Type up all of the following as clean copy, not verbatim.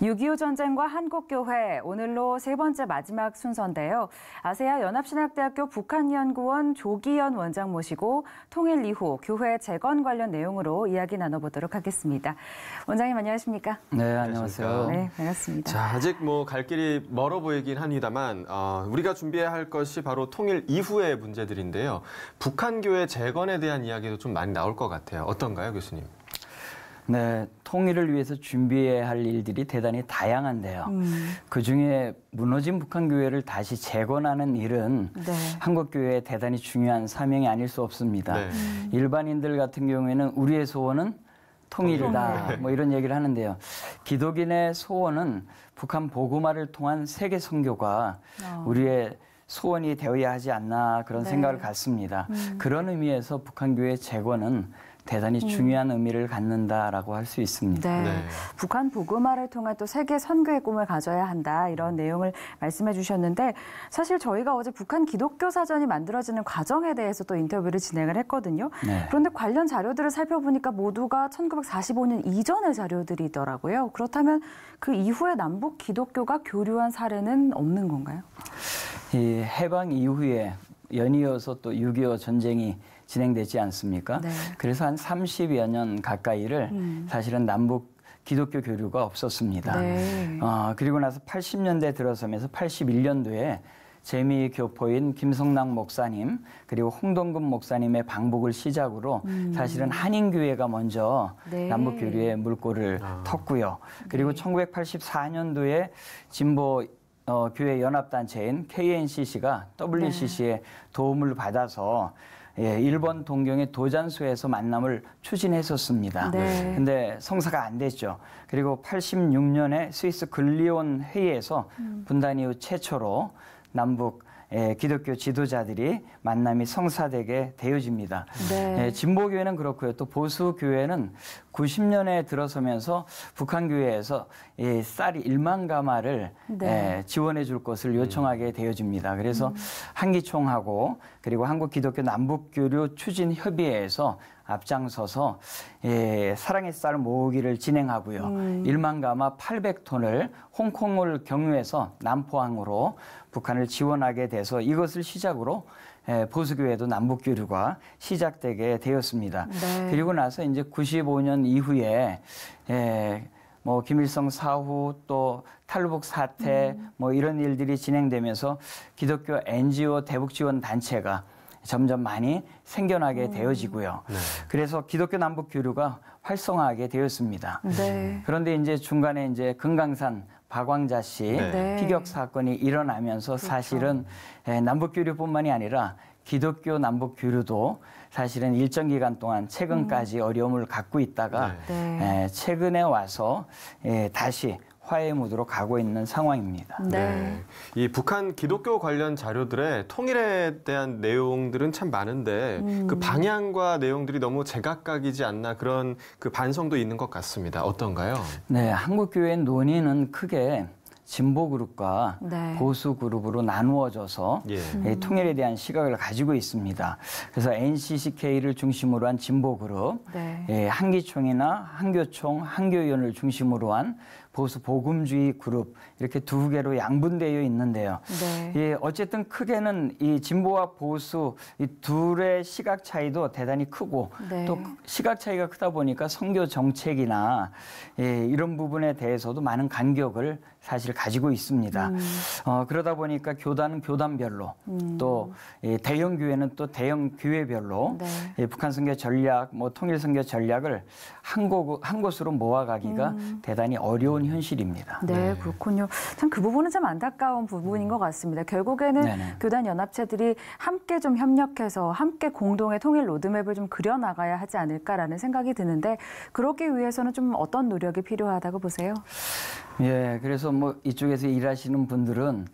6.25 전쟁과 한국교회, 오늘로 세 번째 마지막 순서인데요. 아세아 연합신학대학교 북한연구원 조기현 원장 모시고 통일 이후 교회 재건 관련 내용으로 이야기 나눠보도록 하겠습니다. 원장님 안녕하십니까? 네, 안녕하세요. 네, 반갑습니다. 자, 아직 갈 길이 멀어 보이긴 합니다만 우리가 준비해야 할 것이 바로 통일 이후의 문제들인데요. 북한교회 재건에 대한 이야기도 좀 많이 나올 것 같아요. 어떤가요, 교수님? 네, 통일을 위해서 준비해야 할 일들이 대단히 다양한데요. 그중에 무너진 북한교회를 다시 재건하는 일은 네. 한국교회의 대단히 중요한 사명이 아닐 수 없습니다. 네. 일반인들 같은 경우에는 우리의 소원은 통일이다, 뭐 이런 얘기를 하는데요. 기독인의 소원은 북한 복음화를 통한 세계 선교가 우리의 소원이 되어야 하지 않나 그런 네. 생각을 갖습니다. 그런 의미에서 북한교회 재건은 대단히 중요한 의미를 갖는다라고 할 수 있습니다. 네. 네. 북한 복음화를 통한 또 세계 선교의 꿈을 가져야 한다 이런 내용을 말씀해 주셨는데 사실 저희가 어제 북한 기독교 사전이 만들어지는 과정에 대해서 또 인터뷰를 진행을 했거든요. 네. 그런데 관련 자료들을 살펴보니까 모두가 1945년 이전의 자료들이더라고요. 그렇다면 그 이후에 남북 기독교가 교류한 사례는 없는 건가요? 이 해방 이후에 연이어서 또 6.25 전쟁이 진행되지 않습니까? 네. 그래서 한 30여 년 가까이를 사실은 남북 기독교 교류가 없었습니다. 네. 그리고 나서 80년대 들어서면서 81년도에 재미교포인 김성남 목사님 그리고 홍동근 목사님의 방북을 시작으로 사실은 한인교회가 먼저 네. 남북교류의 물꼬를 텄고요. 그리고 1984년도에 진보 교회 연합단체인 KNCC가 WCC의 도움을 받아서 일본 동경의 도잔소에서 만남을 추진했었습니다. 네. 근데 성사가 안 됐죠. 그리고 86년에 스위스 글리온 회의에서 분단 이후 최초로 남북 기독교 지도자들이 만남이 성사되게 되어집니다. 네. 진보교회는 그렇고요. 또 보수교회는 90년에 들어서면서 북한교회에서 쌀이 1만 가마를 네. 지원해 줄 것을 요청하게 되어집니다. 그래서 한기총하고 그리고 한국기독교 남북교류 추진협의회에서 앞장서서 사랑의 쌀 모으기를 진행하고요. 1만 가마 800톤을 홍콩을 경유해서 남포항으로 북한을 지원하게 돼서 이것을 시작으로 보수교회도 남북교류가 시작되게 되었습니다. 네. 그리고 나서 이제 95년 이후에 뭐 김일성 사후 또 탈북 사태 뭐 이런 일들이 진행되면서 기독교 NGO 대북 지원 단체가 점점 많이 생겨나게 되어지고요. 네. 그래서 기독교 남북 교류가 활성화하게 되었습니다. 네. 그런데 이제 중간에 이제 금강산 박광자 씨 네. 피격 사건이 일어나면서 사실은 남북 교류뿐만이 아니라 기독교 남북 교류도 사실은 일정 기간 동안 최근까지 어려움을 갖고 있다가 네. 최근에 와서 다시 화해의 무드로 가고 있는 상황입니다. 네. 이 북한 기독교 관련 자료들의 통일에 대한 내용들은 참 많은데 그 방향과 내용들이 너무 제각각이지 않나 그런 그 반성도 있는 것 같습니다. 어떤가요? 네, 한국교회 논의는 크게 진보 그룹과 네. 보수 그룹으로 나누어져서 예. 통일에 대한 시각을 가지고 있습니다. 그래서 NCCK를 중심으로 한 진보 그룹, 네. 한기총이나 한교총, 한교위원을 중심으로 한 보수 복음주의 그룹 이렇게 두 개로 양분되어 있는데요. 네. 어쨌든 크게는 이 진보와 보수 이 둘의 시각 차이도 대단히 크고 네. 또 시각 차이가 크다 보니까 선교 정책이나 이런 부분에 대해서도 많은 간격을 사실 가지고 있습니다. 그러다 보니까 교단은 교단별로 또 대형 교회는 또 대형 교회별로 네. 북한 선교 전략, 뭐 통일 선교 전략을 한 곳으로 모아가기가 대단히 어려운 현실입니다. 네, 그렇군요. 참 그 부분은 참 안타까운 부분인 것 같습니다. 결국에는 네네. 교단 연합체들이 함께 좀 협력해서 함께 공동의 통일 로드맵을 좀 그려나가야 하지 않을까라는 생각이 드는데 그러기 위해서는 좀 어떤 노력이 필요하다고 보세요? 예, 그래서 뭐 이쪽에서 일하시는 분들은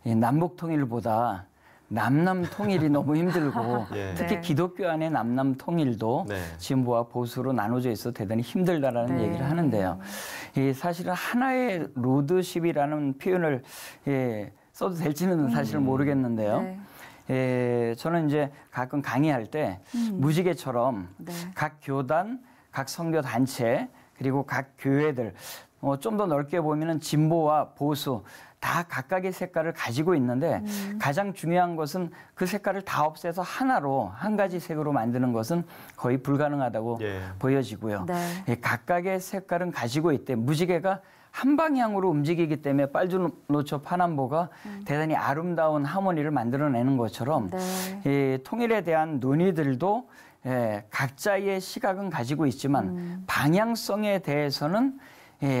이 남북 통일보다 남남 통일이 너무 힘들고 예. 특히 네. 기독교 안의 남남 통일도 네. 진보와 보수로 나눠져 있어 대단히 힘들다라는 네. 얘기를 하는데요. 사실은 하나의 로드십이라는 표현을 써도 될지는 사실 모르겠는데요. 네. 저는 이제 가끔 강의할 때 무지개처럼 네. 각 교단, 각 선교 단체 그리고 각 교회들 좀 더 넓게 보면은 진보와 보수 다 각각의 색깔을 가지고 있는데 가장 중요한 것은 그 색깔을 다 없애서 하나로 한 가지 색으로 만드는 것은 거의 불가능하다고 예. 보여지고요. 네. 예, 각각의 색깔은 가지고 있대. 무지개가 한 방향으로 움직이기 때문에 빨주노초 파남보가 대단히 아름다운 하모니를 만들어내는 것처럼 네. 이 통일에 대한 논의들도 각자의 시각은 가지고 있지만 방향성에 대해서는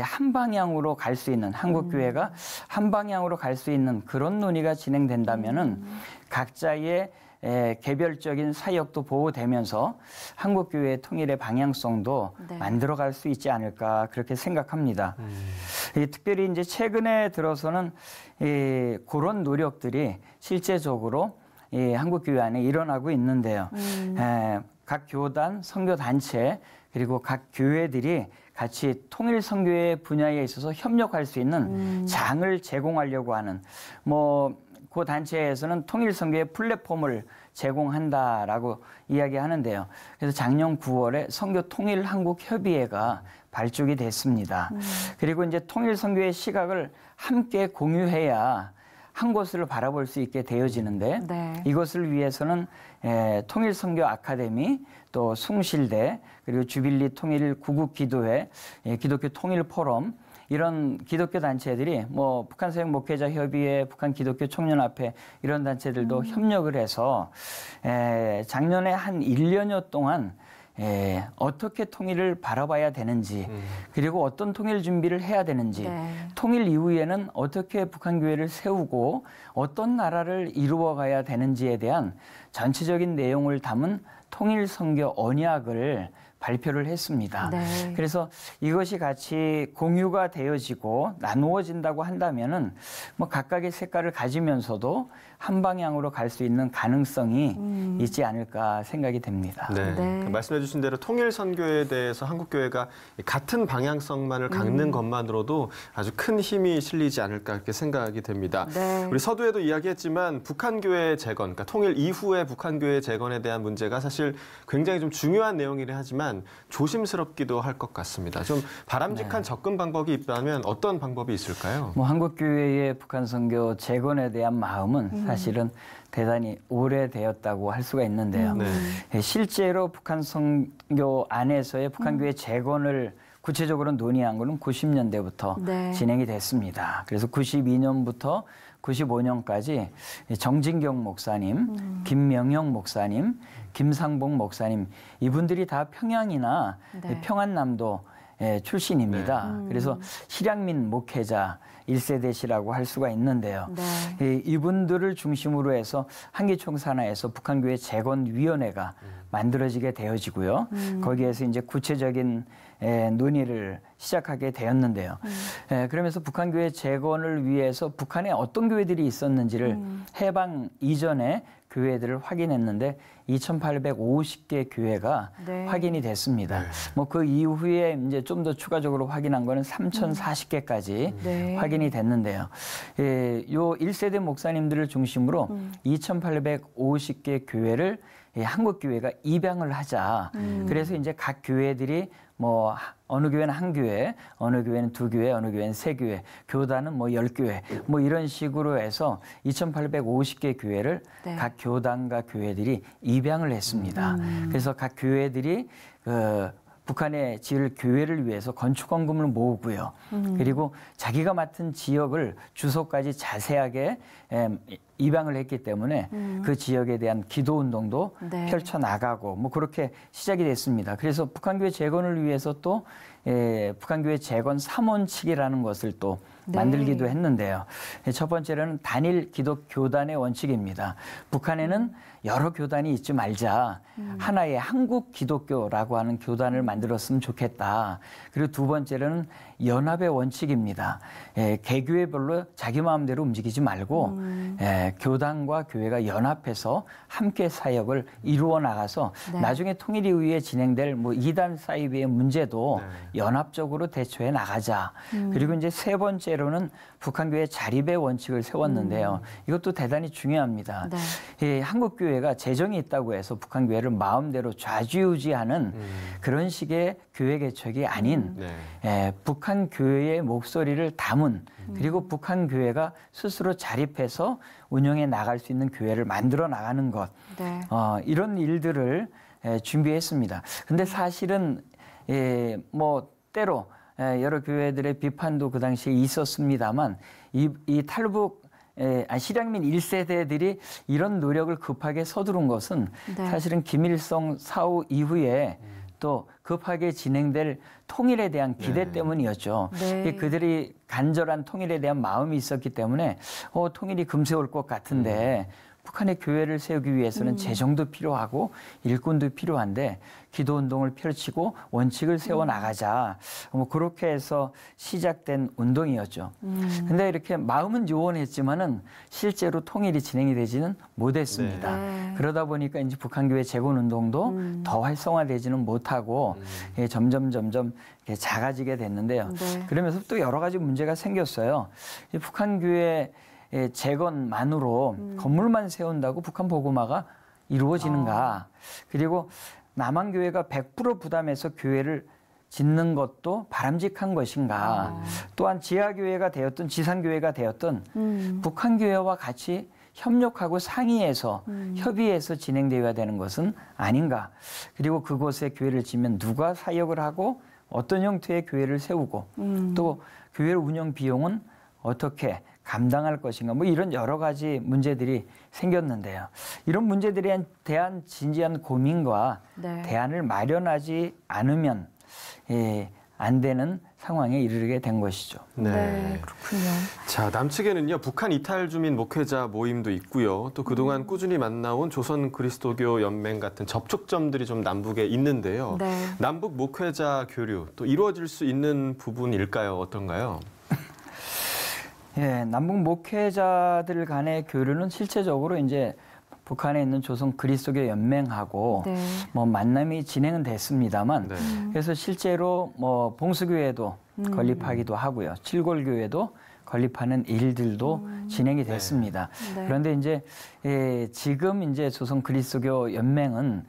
한 방향으로 갈 수 있는 한국교회가 한 방향으로 갈 수 있는 그런 논의가 진행된다면은 각자의 개별적인 사역도 보호되면서 한국교회의 통일의 방향성도 네. 만들어갈 수 있지 않을까 그렇게 생각합니다. 특별히 이제 최근에 들어서는 그런 노력들이 실제적으로 한국교회 안에 일어나고 있는데요. 각 교단, 선교단체 그리고 각 교회들이 같이 통일 선교의 분야에 있어서 협력할 수 있는 장을 제공하려고 하는 그 단체에서는 통일 선교의 플랫폼을 제공한다라고 이야기하는데요. 그래서 작년 9월에 선교 통일 한국 협의회가 발족이 됐습니다. 그리고 이제 통일 선교의 시각을 함께 공유해야 한 곳을 바라볼 수 있게 되어지는데 네. 이것을 위해서는 통일 선교 아카데미 또 숭실대 그리고 주빌리 통일 구국기도회 기독교 통일 포럼 이런 기독교 단체들이 북한 사역 목회자 협의회, 북한 기독교 청년합회 이런 단체들도 협력을 해서 작년에 한 1년여 동안 어떻게 통일을 바라봐야 되는지 그리고 어떤 통일 준비를 해야 되는지 네. 통일 이후에는 어떻게 북한 교회를 세우고 어떤 나라를 이루어가야 되는지에 대한 전체적인 내용을 담은 통일 선교 언약을 발표를 했습니다. 네. 그래서 이것이 같이 공유가 되어지고 나누어진다고 한다면은 각각의 색깔을 가지면서도 한 방향으로 갈 수 있는 가능성이 있지 않을까 생각이 됩니다. 네. 네. 말씀해 주신 대로 통일 선교에 대해서 한국교회가 같은 방향성만을 갖는 것만으로도 아주 큰 힘이 실리지 않을까 그렇게 생각이 됩니다. 네. 우리 서두에도 이야기했지만 북한교회 재건, 그러니까 통일 이후의 북한교회 재건에 대한 문제가 사실 굉장히 좀 중요한 내용이긴 하지만 조심스럽기도 할 것 같습니다. 좀 바람직한 접근 방법이 있다면 어떤 방법이 있을까요? 한국교회의 북한 선교 재건에 대한 마음은 사실은 대단히 오래되었다고 할 수가 있는데요. 네. 실제로 북한 선교 안에서의 북한교회 재건을 구체적으로 논의한 것은 90년대부터 네. 진행이 됐습니다. 그래서 92년부터 95년까지 정진경 목사님, 김명영 목사님, 김상봉 목사님 이분들이 다 평양이나 네. 평안남도 출신입니다. 그래서 실향민 목회자 1세대시라고 할 수가 있는데요. 네. 이분들을 중심으로 해서 한기총산하에서 북한교회 재건위원회가 만들어지게 되어지고요. 거기에서 이제 구체적인 논의를 시작하게 되었는데요. 그러면서 북한교회 재건을 위해서 북한에 어떤 교회들이 있었는지를 해방 이전에 교회들을 확인했는데 2,850개 교회가 네. 확인이 됐습니다. 그 이후에 이제 좀 더 추가적으로 확인한 거는 3,040개까지 네. 확인이 됐는데요. 요 1세대 목사님들을 중심으로 2,850개 교회를 한국교회가 입양을 하자. 그래서 이제 각 교회들이 어느 교회는 한 교회, 어느 교회는 두 교회, 어느 교회는 세 교회, 교단은 10교회, 이런 식으로 해서 2,850개 교회를 네. 각 교단과 교회들이 입양을 했습니다. 그래서 각 교회들이 북한에 지을 교회를 위해서 건축원금을 모으고요. 그리고 자기가 맡은 지역을 주소까지 자세하게 입양을 했기 때문에 그 지역에 대한 기도 운동도 네. 펼쳐나가고 그렇게 시작이 됐습니다. 그래서 북한교회 재건을 위해서 또 북한교회 재건 3원칙이라는 것을 또 네. 만들기도 했는데요. 첫 번째로는 단일 기독교단의 원칙입니다. 북한에는 여러 교단이 있지 말자. 하나의 한국 기독교라고 하는 교단을 만들었으면 좋겠다. 그리고 두 번째로는 연합의 원칙입니다. 개교회별로 자기 마음대로 움직이지 말고 교단과 교회가 연합해서 함께 사역을 이루어 나가서 네. 나중에 통일 이후에 진행될 이단 사이비의 문제도 연합적으로 대처해 나가자. 그리고 이제 세 번째로는 북한교회 자립의 원칙을 세웠는데요. 이것도 대단히 중요합니다. 네. 한국교회가 재정이 있다고 해서 북한교회를 마음대로 좌지우지하는 그런 식의 교회 개척이 아닌 네. 북한 교회의 목소리를 담은 그리고 북한 교회가 스스로 자립해서 운영해 나갈 수 있는 교회를 만들어 나가는 것 네. 이런 일들을 준비했습니다. 근데 사실은 뭐 때로 여러 교회들의 비판도 그 당시에 있었습니다만 이 탈북 실향민 1세대들이 이런 노력을 급하게 서두른 것은 네. 사실은 김일성 사후 이후에 또 급하게 진행될 통일에 대한 기대 네. 때문이었죠. 네. 그들이 간절한 통일에 대한 마음이 있었기 때문에 통일이 금세 올 것 같은데 북한의 교회를 세우기 위해서는 재정도 필요하고 일꾼도 필요한데 기도운동을 펼치고 원칙을 세워나가자. 뭐 그렇게 해서 시작된 운동이었죠. 근데 이렇게 마음은 요원했지만은 실제로 통일이 진행이 되지는 못했습니다. 네. 그러다 보니까 이제 북한교회 재건운동도 더 활성화되지는 못하고 점점 이렇게 작아지게 됐는데요. 네. 그러면서 또 여러 가지 문제가 생겼어요. 이 북한교회 재건만으로 건물만 세운다고 북한 복음화가 이루어지는가. 그리고 남한교회가 100% 부담해서 교회를 짓는 것도 바람직한 것인가. 또한 지하교회가 되었든 지상교회가 되었든 북한교회와 같이 협력하고 상의해서 협의해서 진행되어야 되는 것은 아닌가. 그리고 그곳에 교회를 지면 누가 사역을 하고 어떤 형태의 교회를 세우고 또 교회 운영 비용은 어떻게 감당할 것인가 뭐 이런 여러 가지 문제들이 생겼는데요. 이런 문제들에 대한 진지한 고민과 네. 대안을 마련하지 않으면 안 되는 상황에 이르게 된 것이죠. 네, 그렇군요. 자, 남측에는요, 북한 이탈 주민 목회자 모임도 있고요. 또 그동안 꾸준히 만나온 조선 그리스도교 연맹 같은 접촉점들이 좀 남북에 있는데요. 네. 남북 목회자 교류 또 이루어질 수 있는 부분일까요? 어떤가요? 남북 목회자들 간의 교류는 실제적으로 이제 북한에 있는 조선 그리스도교 연맹하고 네. 뭐 만남이 진행은 됐습니다만 네. 그래서 실제로 뭐 봉수교회도 건립하기도 하고요. 칠골교회도 건립하는 일들도 진행이 됐습니다. 네. 그런데 이제 지금 이제 조선 그리스도교 연맹은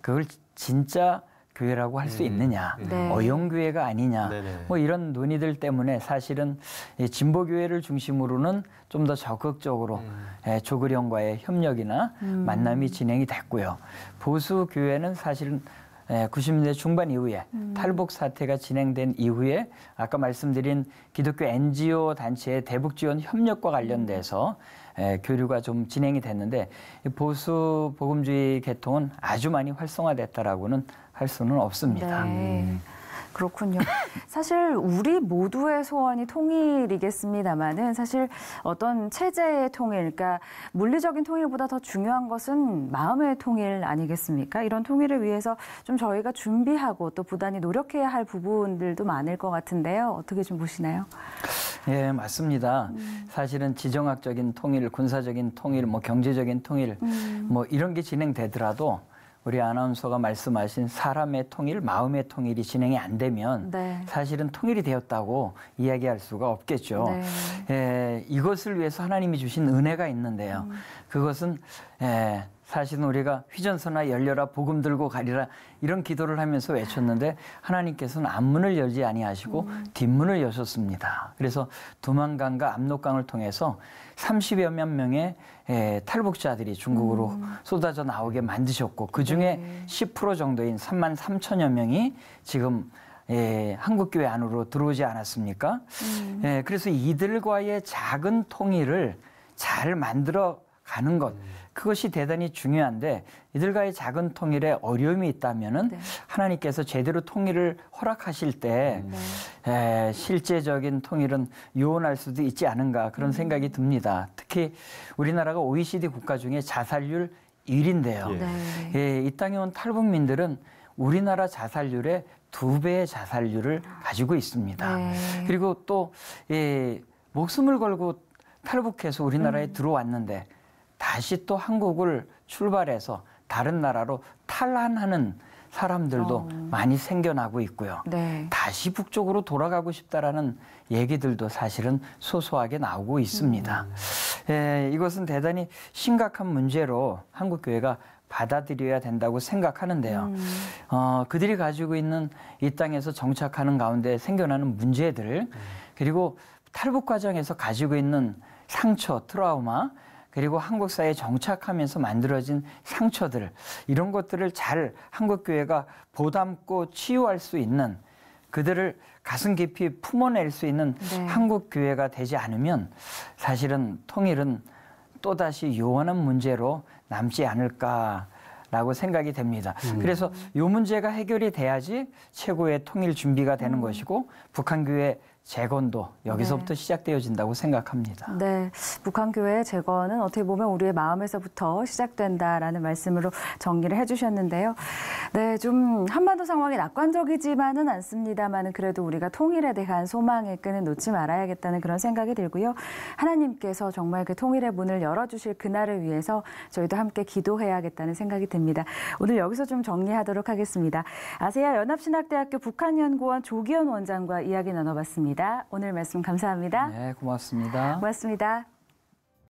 그걸 진짜 교회라고 할 수 있느냐, 네. 어용교회가 아니냐, 네네. 뭐 이런 논의들 때문에 사실은 진보교회를 중심으로는 좀 더 적극적으로 조그령과의 협력이나 만남이 진행이 됐고요. 보수교회는 사실은 90년대 중반 이후에 탈북 사태가 진행된 이후에 아까 말씀드린 기독교 NGO 단체의 대북 지원 협력과 관련돼서 교류가 좀 진행이 됐는데 보수 복음주의 계통은 아주 많이 활성화됐다라고는 할 수는 없습니다. 네. 그렇군요. 사실 우리 모두의 소원이 통일이겠습니다만은 사실 어떤 체제의 통일, 그러니까 물리적인 통일보다 더 중요한 것은 마음의 통일 아니겠습니까? 이런 통일을 위해서 좀 저희가 준비하고 또 부단히 노력해야 할 부분들도 많을 것 같은데요. 어떻게 좀 보시나요? 예, 맞습니다. 사실은 지정학적인 통일, 군사적인 통일, 뭐 경제적인 통일, 뭐 이런 게 진행되더라도 우리 아나운서가 말씀하신 사람의 통일, 마음의 통일이 진행이 안 되면 네. 사실은 통일이 되었다고 이야기할 수가 없겠죠. 네. 이것을 위해서 하나님이 주신 은혜가 있는데요. 그것은 사실은 우리가 휘전서나 열려라 복음 들고 가리라 이런 기도를 하면서 외쳤는데 하나님께서는 앞문을 열지 아니하시고 뒷문을 여셨습니다. 그래서 두만강과 압록강을 통해서 30여 명의 탈북자들이 중국으로 쏟아져 나오게 만드셨고 그중에 10% 정도인 3만 3천여 명이 지금 한국교회 안으로 들어오지 않았습니까? 그래서 이들과의 작은 통일을 잘 만들어 가는 것 그것이 대단히 중요한데 이들과의 작은 통일에 어려움이 있다면은 네. 하나님께서 제대로 통일을 허락하실 때 실제적인 통일은 요원할 수도 있지 않은가 그런 생각이 듭니다. 특히 우리나라가 OECD 국가 중에 자살률 1위인데요. 네. 이 땅에 온 탈북민들은 우리나라 자살률의 2배의 자살률을 가지고 있습니다. 네. 그리고 또 목숨을 걸고 탈북해서 우리나라에 들어왔는데 다시 또 한국을 출발해서 다른 나라로 탈환하는 사람들도 많이 생겨나고 있고요. 네. 다시 북쪽으로 돌아가고 싶다라는 얘기들도 사실은 소소하게 나오고 있습니다. 이것은 대단히 심각한 문제로 한국교회가 받아들여야 된다고 생각하는데요. 그들이 가지고 있는 이 땅에서 정착하는 가운데 생겨나는 문제들, 그리고 탈북 과정에서 가지고 있는 상처, 트라우마, 그리고 한국 사회에 정착하면서 만들어진 상처들, 이런 것들을 잘 한국교회가 보담고 치유할 수 있는, 그들을 가슴 깊이 품어낼 수 있는 네. 한국교회가 되지 않으면 사실은 통일은 또다시 요원한 문제로 남지 않을까라고 생각이 됩니다. 그래서 이 문제가 해결이 돼야지 최고의 통일 준비가 되는 것이고 북한교회 재건도 여기서부터 시작되어진다고 생각합니다. 네, 북한교회의 재건은 어떻게 보면 우리의 마음에서부터 시작된다라는 말씀으로 정리를 해주셨는데요. 네, 좀 한반도 상황이 낙관적이지만은 않습니다만은 그래도 우리가 통일에 대한 소망의 끈을 놓지 말아야겠다는 그런 생각이 들고요. 하나님께서 정말 그 통일의 문을 열어주실 그날을 위해서 저희도 함께 기도해야겠다는 생각이 듭니다. 오늘 여기서 좀 정리하도록 하겠습니다. 아세아 연합신학대학교 북한연구원 조기현 원장과 이야기 나눠봤습니다. 오늘 말씀 감사합니다. 네, 고맙습니다. 고맙습니다.